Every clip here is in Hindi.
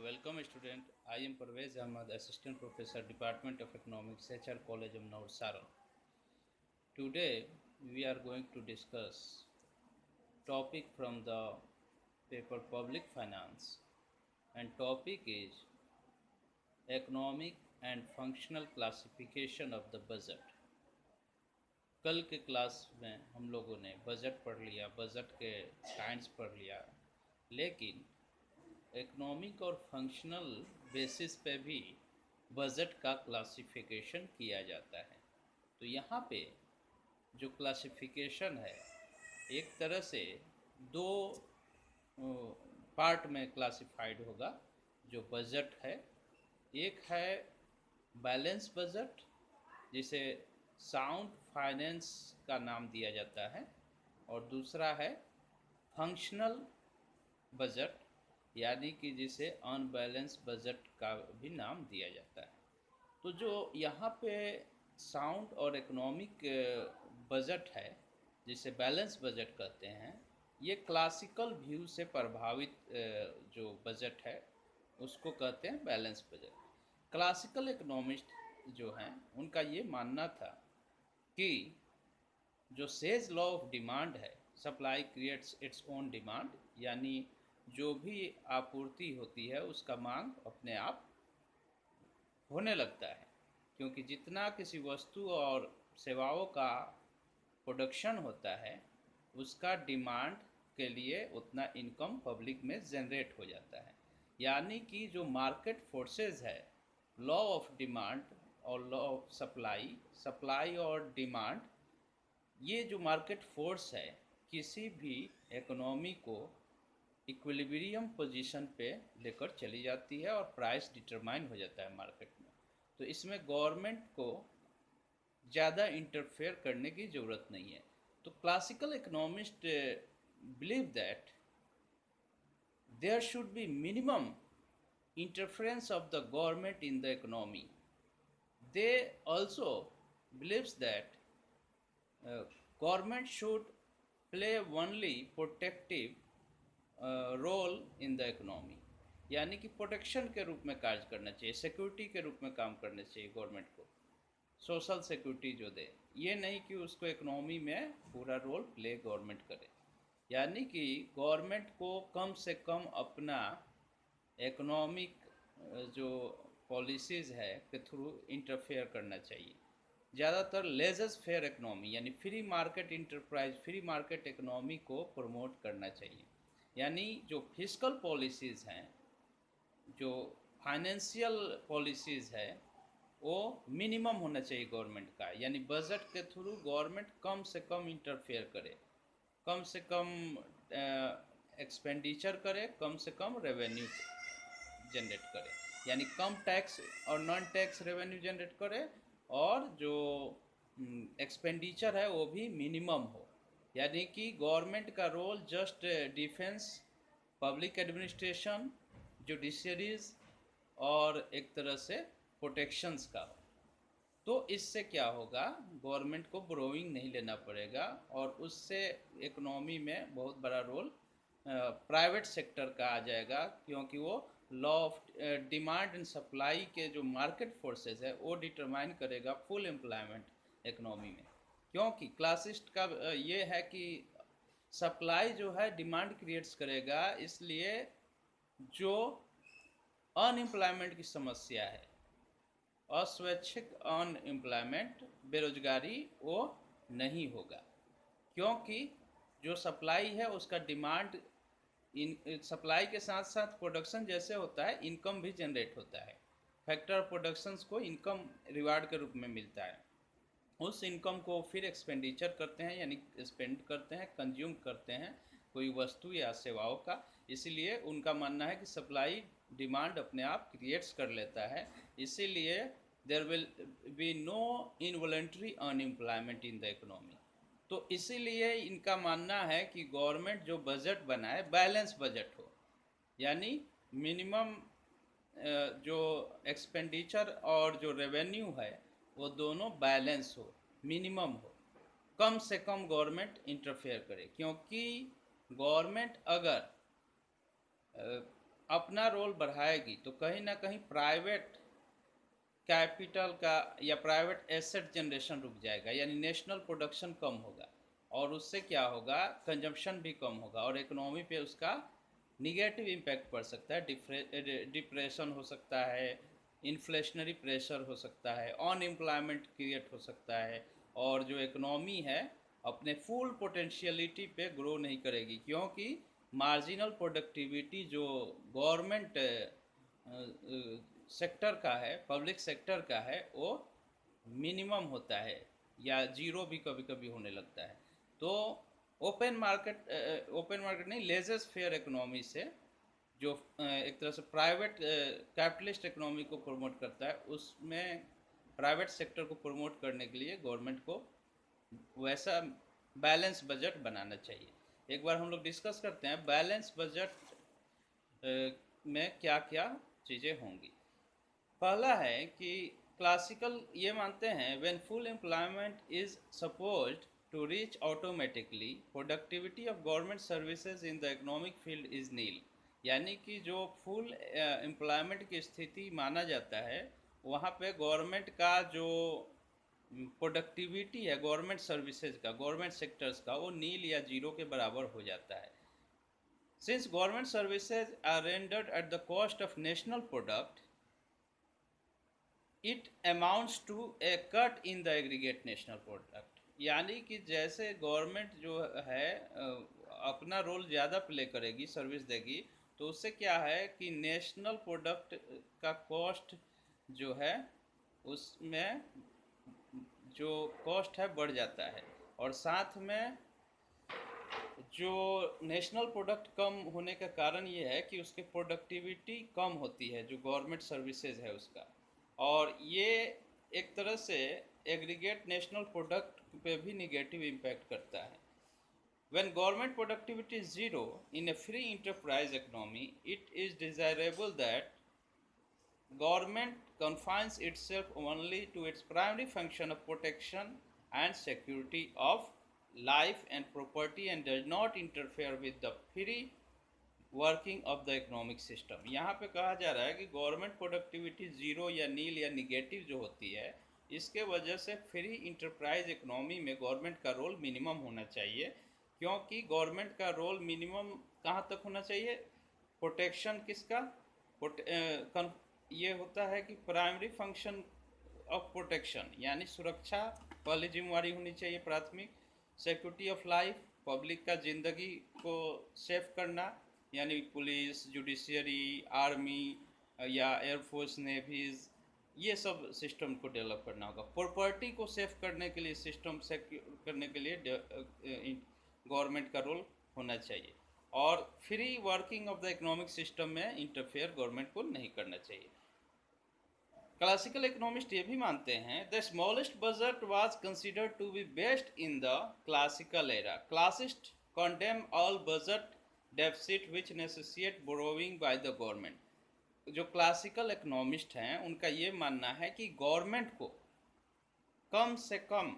welcome student. I am Parvez Ahmad, Assistant Professor, Department of Economics, HR College of Naur Saran. Today we are going to discuss topic from the paper Public Finance, and topic is Economic and Functional Classification of the Budget. कल के क्लास में हम लोगों ने बजट पढ़ लिया, बजट के काइंड्स पढ़ लिया, लेकिन इकोनॉमिक और फंक्शनल बेसिस पे भी बजट का क्लासिफिकेशन किया जाता है। तो यहाँ पे जो क्लासिफिकेशन है एक तरह से दो पार्ट में क्लासिफाइड होगा जो बजट है। एक है बैलेंस बजट, जिसे साउंड फाइनेंस का नाम दिया जाता है, और दूसरा है फंक्शनल बजट, यानी कि जिसे अनबैलेंस बजट का भी नाम दिया जाता है। तो जो यहाँ पे साउंड और इकोनॉमिक बजट है, जिसे बैलेंस बजट कहते हैं, ये क्लासिकल व्यू से प्रभावित जो बजट है उसको कहते हैं बैलेंस बजट। क्लासिकल इकोनॉमिस्ट जो हैं उनका ये मानना था कि जो सेज लॉ ऑफ डिमांड है, supply creates its own demand, यानी जो भी आपूर्ति होती है उसका मांग अपने आप होने लगता है, क्योंकि जितना किसी वस्तु और सेवाओं का प्रोडक्शन होता है उसका डिमांड के लिए उतना इनकम पब्लिक में जनरेट हो जाता है। यानी कि जो मार्केट फोर्सेस है, लॉ ऑफ डिमांड और लॉ ऑफ सप्लाई, सप्लाई और डिमांड, ये जो मार्केट फोर्स है किसी भी इकोनॉमी को इक्विलिब्रियम पोजीशन पे लेकर चली जाती है और प्राइस डिटरमाइन हो जाता है मार्केट में। तो इसमें गवर्नमेंट को ज़्यादा इंटरफेयर करने की ज़रूरत नहीं है। तो classical economist believe that there should be minimum interference of the government in the economy. They also believes that government should play only protective role in the economy, यानी कि प्रोटेक्शन के रूप में कार्य करना चाहिए, सिक्योरिटी के रूप में काम करना चाहिए गवर्नमेंट को, सोशल सिक्योरिटी जो दे, ये नहीं कि उसको इकोनॉमी में पूरा रोल प्ले गवर्नमेंट करे। यानी कि गवर्नमेंट को कम से कम अपना इकोनॉमिक जो पॉलिसीज़ है के थ्रू इंटरफेयर करना चाहिए। ज़्यादातर लेजस फेयर इकोनॉमी यानी free market enterprise, free market economy को प्रमोट करना चाहिए। यानी जो फिस्कल पॉलिसीज़ हैं, जो फाइनेंशियल पॉलिसीज़ है, वो मिनिमम होना चाहिए गवर्नमेंट का, यानी बजट के थ्रू गवर्नमेंट कम से कम इंटरफेयर करे, कम से कम एक्सपेंडिचर करे, कम से कम रेवेन्यू जनरेट करे, यानी कम टैक्स और नॉन टैक्स रेवेन्यू जनरेट करे, और जो एक्सपेंडिचर है वो भी मिनिमम हो। यानी कि गवर्नमेंट का role just defence, public administration, judiciaries और एक तरह से प्रोटेक्शंस का हो। तो इससे क्या होगा, गवर्नमेंट को बोरोइंग नहीं लेना पड़ेगा, और उससे इकोनॉमी में बहुत बड़ा रोल प्राइवेट सेक्टर का आ जाएगा, क्योंकि वो law of demand and supply के जो मार्केट फोर्सेस है वो डिटरमाइन करेगा फुल एम्प्लॉयमेंट इकोनॉमी में। क्योंकि क्लासिस्ट का ये है कि सप्लाई जो है डिमांड क्रिएट्स करेगा, इसलिए जो अनएम्प्लॉयमेंट की समस्या है, अस्वैच्छिक अनएम्प्लॉयमेंट, बेरोजगारी, वो नहीं होगा, क्योंकि जो सप्लाई है उसका डिमांड, इन सप्लाई के साथ साथ प्रोडक्शन जैसे होता है, इनकम भी जनरेट होता है। फैक्टर ऑफ प्रोडक्शंस को इनकम रिवार्ड के रूप में मिलता है, उस इनकम को फिर एक्सपेंडिचर करते हैं, यानी स्पेंड करते हैं, कंज्यूम करते हैं कोई वस्तु या सेवाओं का। इसीलिए उनका मानना है कि सप्लाई डिमांड अपने आप क्रिएट्स कर लेता है, इसीलिए there will be no involuntary unemployment in the economy. तो इसीलिए इनका मानना है कि गवर्नमेंट जो बजट बनाए बैलेंस बजट हो, यानी मिनिमम जो एक्सपेंडिचर और जो रेवेन्यू है वो दोनों बैलेंस हो, मिनिमम हो, कम से कम गवर्नमेंट इंटरफेयर करे। क्योंकि गवर्नमेंट अगर अपना रोल बढ़ाएगी तो कहीं ना कहीं प्राइवेट कैपिटल का या प्राइवेट एसेट जनरेशन रुक जाएगा, यानी नेशनल प्रोडक्शन कम होगा, और उससे क्या होगा, कंजम्पशन भी कम होगा और इकोनॉमी पे उसका निगेटिव इम्पैक्ट पड़ सकता है। डिप्रेशन हो सकता है, इन्फ्लेशनरी प्रेशर हो सकता है, अनएम्प्लॉयमेंट क्रिएट हो सकता है, और जो इकोनॉमी है अपने फुल पोटेंशियलिटी पे ग्रो नहीं करेगी, क्योंकि मार्जिनल प्रोडक्टिविटी जो गवर्नमेंट सेक्टर का है, पब्लिक सेक्टर का है, वो मिनिमम होता है या जीरो भी कभी कभी होने लगता है। तो ओपन मार्केट नहीं, लेजेस फेयर इकोनॉमी से जो एक तरह से प्राइवेट कैपिटलिस्ट इकोनॉमी को प्रमोट करता है, उसमें प्राइवेट सेक्टर को प्रमोट करने के लिए गवर्नमेंट को वैसा बैलेंस बजट बनाना चाहिए। एक बार हम लोग डिस्कस करते हैं बैलेंस बजट में क्या क्या चीज़ें होंगी। पहला है कि क्लासिकल ये मानते हैं when full employment is supposed to reach automatically productivity of government services in the economic field is nil, यानी कि जो फुल एम्प्लॉयमेंट की स्थिति माना जाता है वहाँ पे गवर्नमेंट का जो प्रोडक्टिविटी है गवर्नमेंट सर्विसेज का, गवर्नमेंट सेक्टर्स का, वो नील या जीरो के बराबर हो जाता है। Since government services are rendered at the cost of national product, it amounts to a cut in the aggregate national product, यानी कि जैसे गवर्नमेंट जो है अपना रोल ज़्यादा प्ले करेगी, सर्विस देगी, तो उससे क्या है कि नेशनल प्रोडक्ट का कॉस्ट जो है उसमें जो कॉस्ट है बढ़ जाता है, और साथ में जो नेशनल प्रोडक्ट कम होने का कारण ये है कि उसकी प्रोडक्टिविटी कम होती है जो गवर्नमेंट सर्विसेज है उसका, और ये एक तरह से एग्रीगेट नेशनल प्रोडक्ट पे भी निगेटिव इम्पैक्ट करता है। When government productivity is zero in a free enterprise economy, it is desirable that government confines itself only to its primary function of protection and security of life and property and does not interfere with the free working of the economic system. यहाँ पे कहा जा रहा है कि गवर्नमेंट प्रोडक्टिविटी ज़ीरो या नील या निगेटिव जो होती है, इसके वजह से फ्री इंटरप्राइज इकोनॉमी में गवर्नमेंट का रोल मिनिमम होना चाहिए, क्योंकि गवर्नमेंट का रोल मिनिमम कहाँ तक होना चाहिए, प्रोटेक्शन किसका, ये होता है कि प्राइमरी फंक्शन ऑफ प्रोटेक्शन यानी सुरक्षा पहली जिम्मेवारी होनी चाहिए प्राथमिक, सिक्योरिटी ऑफ लाइफ पब्लिक का ज़िंदगी को सेफ करना, यानी पुलिस, जुडिशियरी, आर्मी या एयरफोर्स, नेवीज, ये सब सिस्टम को डेवलप करना होगा। प्रॉपर्टी को सेफ करने के लिए, सिस्टम सेक्योर करने के लिए गवर्नमेंट का रोल होना चाहिए, और free working of the economic system में इंटरफेयर गवर्नमेंट को नहीं करना चाहिए। क्लासिकल इकोनॉमिस्ट ये भी मानते हैं the smallest budget was considered to be best in the classical era. Classicist condemn all budget deficit which necessitate borrowing by the government। जो क्लासिकल इकोनॉमिस्ट हैं उनका ये मानना है कि गवर्नमेंट को कम से कम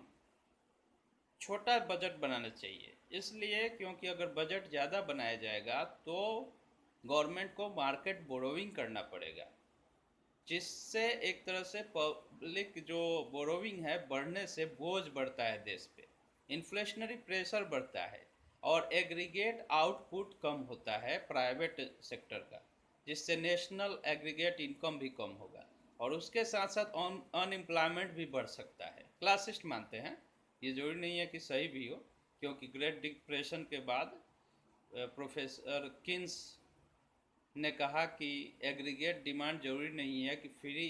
छोटा बजट बनाना चाहिए, इसलिए क्योंकि अगर बजट ज़्यादा बनाया जाएगा तो गवर्नमेंट को मार्केट बोरोविंग करना पड़ेगा, जिससे एक तरह से पब्लिक जो बोरोविंग है बढ़ने से बोझ बढ़ता है देश पे, इन्फ्लेशनरी प्रेशर बढ़ता है, और एग्रीगेट आउटपुट कम होता है प्राइवेट सेक्टर का, जिससे नेशनल एग्रीगेट इनकम भी कम होगा, और उसके साथ साथ अनएम्प्लॉयमेंट भी बढ़ सकता है। क्लासिस्ट मानते हैं, ये जरूरी नहीं है कि सही भी हो, क्योंकि ग्रेट डिप्रेशन के बाद प्रोफेसर किन्स ने कहा कि एग्रीगेट डिमांड जरूरी नहीं है कि free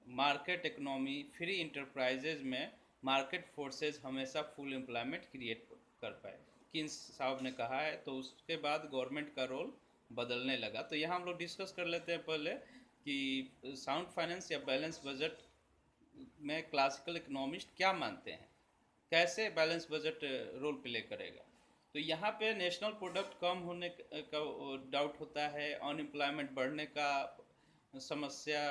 market economy, free enterprises में मार्केट फोर्सेज हमेशा फुल एम्प्लॉयमेंट क्रिएट कर पाए, किन्स साहब ने कहा है। तो उसके बाद गवर्नमेंट का रोल बदलने लगा। तो यहाँ हम लोग डिस्कस कर लेते हैं पहले कि साउंड फाइनेंस या बैलेंस बजट में क्लासिकल इकोनॉमिस्ट क्या मानते हैं, कैसे बैलेंस बजट रोल प्ले करेगा। तो यहाँ पे नेशनल प्रोडक्ट कम होने का डाउट होता है, अनएम्प्लॉयमेंट बढ़ने का समस्या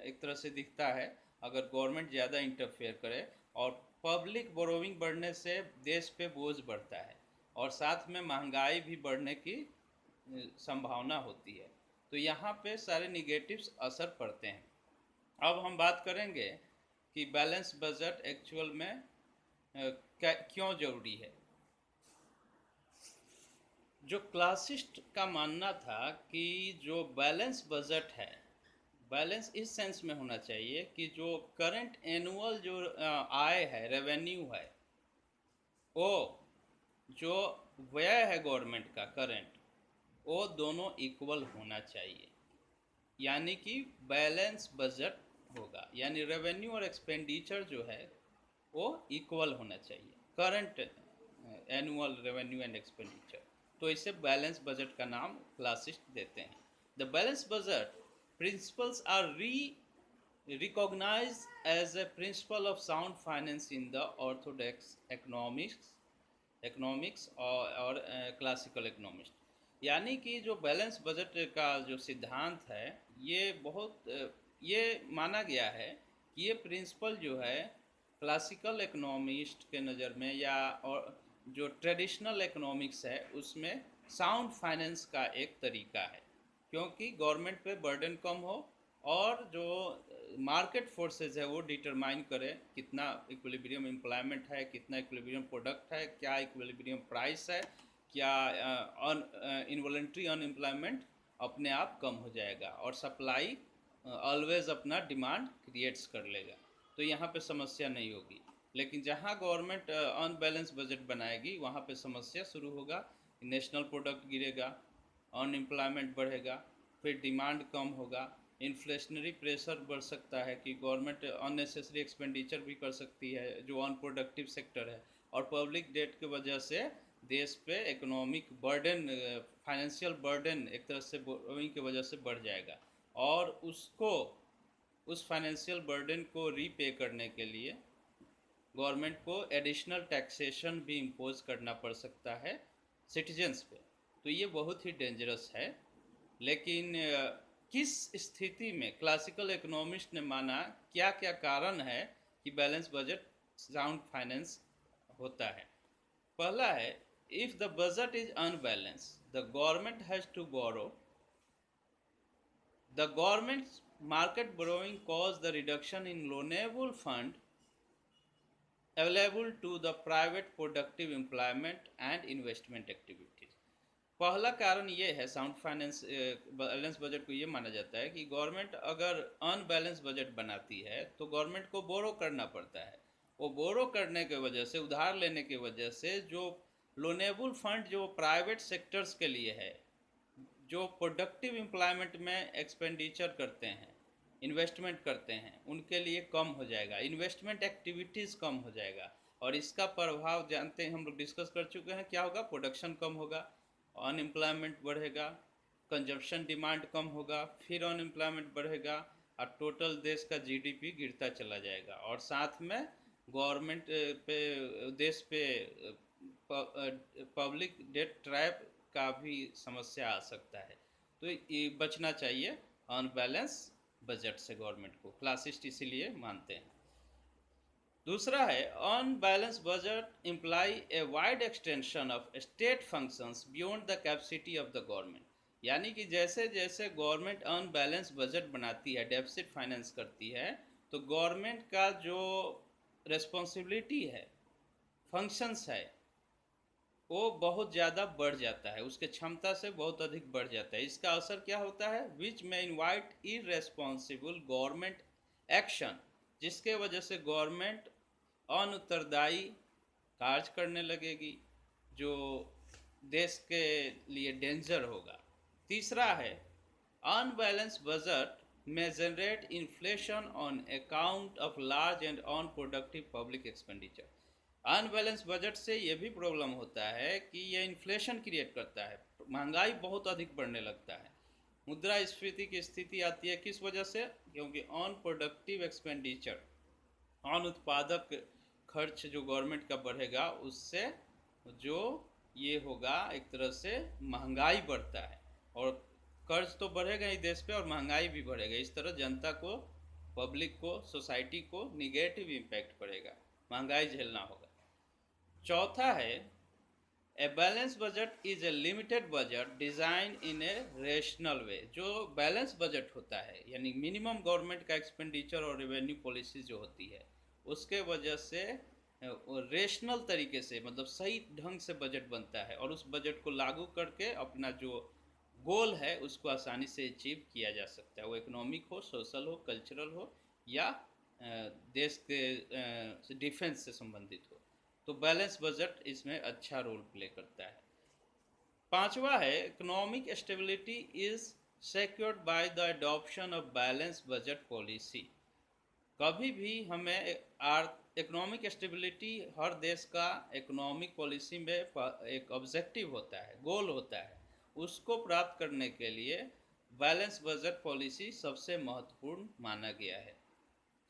एक तरह से दिखता है अगर गवर्नमेंट ज़्यादा इंटरफेयर करे, और पब्लिक बोरोविंग बढ़ने से देश पे बोझ बढ़ता है, और साथ में महंगाई भी बढ़ने की संभावना होती है। तो यहाँ पे सारे निगेटिव्स असर पड़ते हैं। अब हम बात करेंगे कि बैलेंस बजट एक्चुअल में क्यों ज़रूरी है। जो क्लासिस्ट का मानना था कि जो बैलेंस बजट है, बैलेंस इस सेंस में होना चाहिए कि जो करंट एनुअल जो आय है, रेवेन्यू है, वो जो व्यय है गवर्नमेंट का करंट, वो दोनों इक्वल होना चाहिए। यानी कि बैलेंस बजट होगा, यानी रेवेन्यू और एक्सपेंडिचर जो है वो इक्वल होना चाहिए, current annual revenue and expenditure. तो इसे बैलेंस बजट का नाम क्लासिस्ट देते हैं। The balance budget principles are recognized as a principle of sound finance in the orthodox economics और क्लासिकल इकोनॉमिस्ट। यानी कि जो बैलेंस बजट का जो सिद्धांत है, ये बहुत ये माना गया है कि ये प्रिंसिपल जो है क्लासिकल इकोनॉमिस्ट के नज़र में या और जो ट्रेडिशनल इकोनॉमिक्स है उसमें साउंड फाइनेंस का एक तरीका है, क्योंकि गवर्नमेंट पे बर्डन कम हो और जो मार्केट फोर्सेज है वो डिटरमाइन करे कितना इक्विलिब्रियम एम्प्लॉयमेंट है, कितना इक्विलिब्रियम प्रोडक्ट है, क्या इक्विलिब्रियम प्राइस है, क्या इनवॉलंटरी अनएम्प्लॉयमेंट अपने आप कम हो जाएगा और सप्लाई ऑलवेज अपना डिमांड क्रिएट्स कर लेगा, तो यहाँ पे समस्या नहीं होगी। लेकिन जहाँ गवर्नमेंट अनबैलेंस बजट बनाएगी वहाँ पे समस्या शुरू होगा, नेशनल प्रोडक्ट गिरेगा, अनएम्प्लॉयमेंट बढ़ेगा, फिर डिमांड कम होगा, इन्फ्लेशनरी प्रेशर बढ़ सकता है कि गवर्नमेंट अननेसेसरी एक्सपेंडिचर भी कर सकती है जो अनप्रोडक्टिव सेक्टर है, और पब्लिक डेट की वजह से देश पे इकोनॉमिक बर्डन, फाइनेंशियल बर्डन एक तरह से बोरोइंग की वजह से बढ़ जाएगा, और उस फाइनेंशियल बर्डन को रीपे करने के लिए गवर्नमेंट को एडिशनल टैक्सेशन भी इम्पोज करना पड़ सकता है सिटीजन्स पे। तो ये बहुत ही डेंजरस है। लेकिन किस स्थिति में क्लासिकल इकोनॉमिस्ट ने माना, क्या क्या कारण है कि बैलेंस बजट साउंड फाइनेंस होता है। पहला है, if the budget is unbalance the government has to borrow, the government market borrowing caused the reduction in loanable fund available to the private productive employment and investment activities। पहला कारण ये है साउंड फाइनेंस बैलेंस बजट को ये माना जाता है कि गवर्नमेंट अगर अनबैलेंस बजट बनाती है तो गवर्नमेंट को बोरो करना पड़ता है। वो बोरो करने की वजह से, उधार लेने की वजह से, जो लोनेबल फंड जो प्राइवेट सेक्टर्स के लिए है, जो प्रोडक्टिव एम्प्लॉयमेंट में एक्सपेंडिचर करते हैं, इन्वेस्टमेंट करते हैं, उनके लिए कम हो जाएगा, इन्वेस्टमेंट एक्टिविटीज़ कम हो जाएगा। और इसका प्रभाव जानते हैं, हम लोग डिस्कस कर चुके हैं, क्या होगा, प्रोडक्शन कम होगा, अनएम्प्लॉयमेंट बढ़ेगा, कंजप्शन डिमांड कम होगा, फिर अनएम्प्लॉयमेंट बढ़ेगा और टोटल देश का जीडीपी गिरता चला जाएगा, और साथ में गवर्नमेंट पे, देश पे पब्लिक डेट ट्रैप का भी समस्या आ सकता है। तो ये बचना चाहिए अनबैलेंस बजट से गवर्नमेंट को, क्लासिस्ट इसीलिए मानते हैं। दूसरा है, unbalance budget imply a wide extension of state functions beyond the capacity of the government. यानी कि जैसे जैसे गवर्नमेंट अनबैलेंस बजट बनाती है, डेफिसिट फाइनेंस करती है, तो गवर्नमेंट का जो रिस्पॉन्सिबिलिटी है, फंक्शंस है, वो बहुत ज़्यादा बढ़ जाता है, उसके क्षमता से बहुत अधिक बढ़ जाता है। इसका असर क्या होता है, विच में इनवाइट इरेस्पॉन्सिबल गवर्नमेंट एक्शन, जिसके वजह से गवर्नमेंट अनुत्तरदायी कार्य करने लगेगी जो देश के लिए डेंजर होगा। तीसरा है, अनबैलेंस बजट में generate inflation on account of large and unproductive public expenditure. Unbalance budget से ये भी प्रॉब्लम होता है कि ये इन्फ्लेशन क्रिएट करता है, महंगाई बहुत अधिक बढ़ने लगता है, मुद्रास्फीति की स्थिति आती है। किस वजह से, क्योंकि अनप्रोडक्टिव एक्सपेंडिचर, अनुत्पादक खर्च जो गवर्नमेंट का बढ़ेगा, उससे जो ये होगा, एक तरह से महंगाई बढ़ता है, और कर्ज तो बढ़ेगा ही देश पे और महंगाई भी बढ़ेगा। इस तरह जनता को, पब्लिक को, सोसाइटी को निगेटिव इम्पैक्ट पड़ेगा, महंगाई झेलना होगा। चौथा है, a balance budget is a limited budget design in a rational way. जो बैलेंस बजट होता है यानी मिनिमम गवर्नमेंट का एक्सपेंडिचर और रेवेन्यू पॉलिसी जो होती है उसके वजह से रेशनल तरीके से मतलब सही ढंग से बजट बनता है और उस बजट को लागू करके अपना जो गोल है उसको आसानी से अचीव किया जा सकता है, वो इकोनॉमिक हो, सोशल हो, कल्चरल हो या देश के डिफेंस से संबंधित हो। तो बैलेंस बजट इसमें अच्छा रोल प्ले करता है। पांचवा है economic stability is secured by the adoption of balance budget policy. कभी भी हमें इकोनॉमिक स्टेबिलिटी हर देश का इकोनॉमिक पॉलिसी में एक ऑब्जेक्टिव होता है, गोल होता है, उसको प्राप्त करने के लिए बैलेंस बजट पॉलिसी सबसे महत्वपूर्ण माना गया है।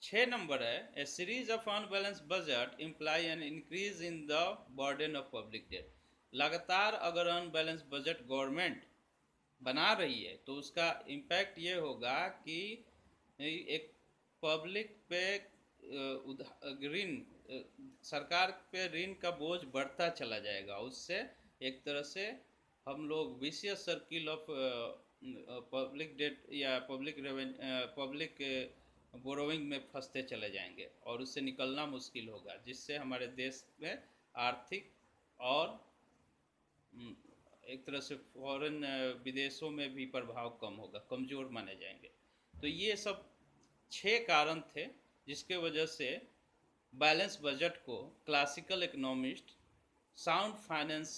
6 नंबर है a series of unbalance budget imply an increase in the burden of public debt. लगातार अगर अनबैलेंस बजट गवर्नमेंट बना रही है तो उसका इम्पैक्ट ये होगा कि एक पब्लिक पे ऋण, सरकार पे ऋण का बोझ बढ़ता चला जाएगा। उससे एक तरह से हम लोग vicious circle of public date या पब्लिक बोरोइंग में फंसते चले जाएंगे और उससे निकलना मुश्किल होगा, जिससे हमारे देश में आर्थिक और एक तरह से फॉरेन विदेशों में भी प्रभाव कम होगा, कमज़ोर माने जाएंगे। तो ये सब 6 कारण थे जिसके वजह से बैलेंस बजट को क्लासिकल इकोनॉमिस्ट साउंड फाइनेंस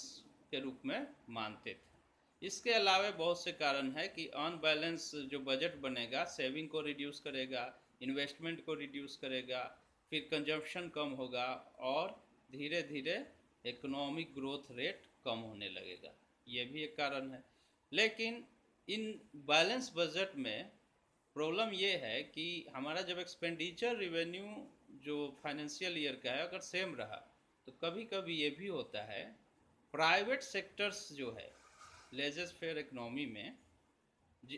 के रूप में मानते थे। इसके अलावा बहुत से कारण है कि अनबैलेंस जो बजट बनेगा सेविंग को रिड्यूस करेगा, इन्वेस्टमेंट को रिड्यूस करेगा, फिर कंजप्शन कम होगा और धीरे धीरे इकोनॉमिक ग्रोथ रेट कम होने लगेगा। ये भी एक कारण है। लेकिन इन बैलेंस बजट में प्रॉब्लम ये है कि हमारा जब एक्सपेंडिचर रिवेन्यू जो फाइनेंशियल ईयर का है अगर सेम रहा तो कभी कभी ये भी होता है प्राइवेट सेक्टर्स जो है लेजर फेयर इकोनॉमी में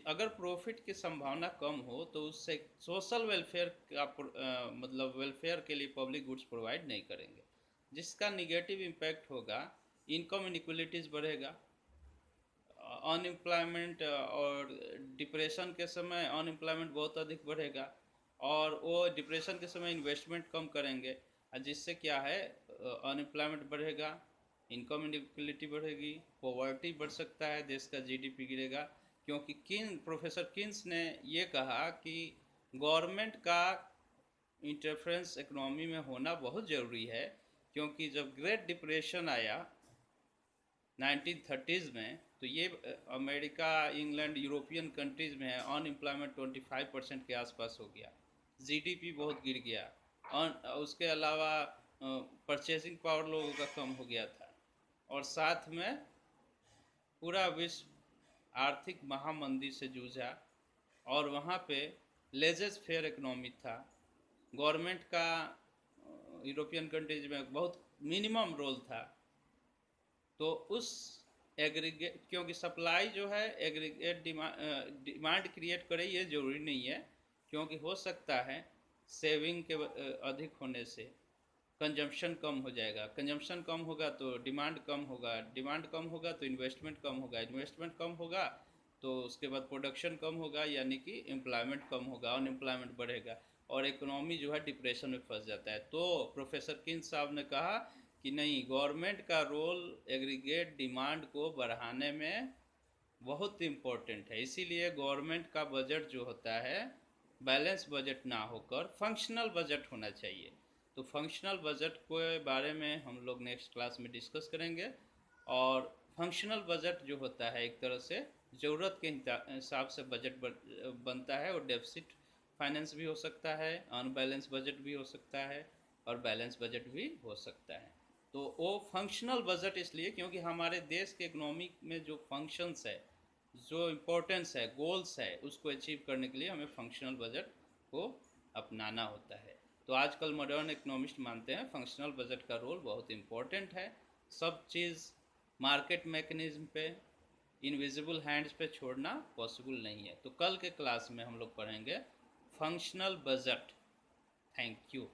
अगर प्रॉफिट की संभावना कम हो तो उससे सोशल वेलफेयर का मतलब वेलफेयर के लिए पब्लिक गुड्स प्रोवाइड नहीं करेंगे, जिसका निगेटिव इम्पैक्ट होगा, इनकम इनइक्वलिटीज़ बढ़ेगा, अनएम्प्लॉयमेंट और डिप्रेशन के समय अनएम्प्लॉयमेंट बहुत अधिक बढ़ेगा और वो डिप्रेशन के समय इन्वेस्टमेंट कम करेंगे जिससे क्या है अनएम्प्लॉयमेंट बढ़ेगा, इनकम इनइक्वलिटी बढ़ेगी, पॉवर्टी बढ़ सकता है, देश का जीडीपी गिरेगा। क्योंकि प्रोफेसर किन्स ने ये कहा कि गवर्नमेंट का इंटरफेरेंस इकोनॉमी में होना बहुत ज़रूरी है, क्योंकि जब ग्रेट डिप्रेशन आया 1930s में तो ये अमेरिका, इंग्लैंड, यूरोपियन कंट्रीज़ में है अनएम्प्लॉयमेंट 25% के आसपास हो गया, जीडीपी बहुत गिर गया, उसके अलावा परचेसिंग पावर लोगों का कम हो गया था और साथ में पूरा विश्व आर्थिक महामंदी से जूझा और वहाँ पे लेजर फेयर इकोनॉमी था। गवर्नमेंट का यूरोपियन कंट्रीज में बहुत मिनिमम रोल था। तो उस एग्रीगेट, क्योंकि सप्लाई जो है एग्रीगेट डिमांड क्रिएट करे ये ज़रूरी नहीं है, क्योंकि हो सकता है सेविंग के अधिक होने से कंजम्पशन कम हो जाएगा, कंजम्पशन कम होगा तो डिमांड कम होगा, डिमांड कम होगा तो इन्वेस्टमेंट कम होगा, इन्वेस्टमेंट कम होगा तो उसके बाद प्रोडक्शन कम होगा, यानी कि एम्प्लॉयमेंट कम होगा, अनएम्प्लॉयमेंट बढ़ेगा और इकोनॉमी जो है डिप्रेशन में फंस जाता है। तो प्रोफेसर किन्स साहब ने कहा कि नहीं, गवर्नमेंट का रोल एग्रीगेट डिमांड को बढ़ाने में बहुत इम्पोर्टेंट है, इसीलिए गवर्नमेंट का बजट जो होता है बैलेंस बजट ना होकर फंक्शनल बजट होना चाहिए। तो फंक्शनल बजट के बारे में हम लोग नेक्स्ट क्लास में डिस्कस करेंगे। और फंक्शनल बजट जो होता है एक तरह से ज़रूरत के हिसाब से बजट बनता है और डेफिसिट फाइनेंस भी हो सकता है, अनबैलेंस बजट भी हो सकता है और बैलेंस बजट भी हो सकता है। तो वो फंक्शनल बजट इसलिए क्योंकि हमारे देश के इकोनॉमी में जो फंक्शंस है, जो इम्पोर्टेंस है, गोल्स है, उसको अचीव करने के लिए हमें फंक्शनल बजट को अपनाना होता है। तो आजकल मॉडर्न इकोनॉमिस्ट मानते हैं फंक्शनल बजट का रोल बहुत इम्पोर्टेंट है। सब चीज़ मार्केट मैकेनिज्म पे, इनविजिबल हैंड्स पे छोड़ना पॉसिबल नहीं है। तो कल के क्लास में हम लोग पढ़ेंगे फंक्शनल बजट। Thank you.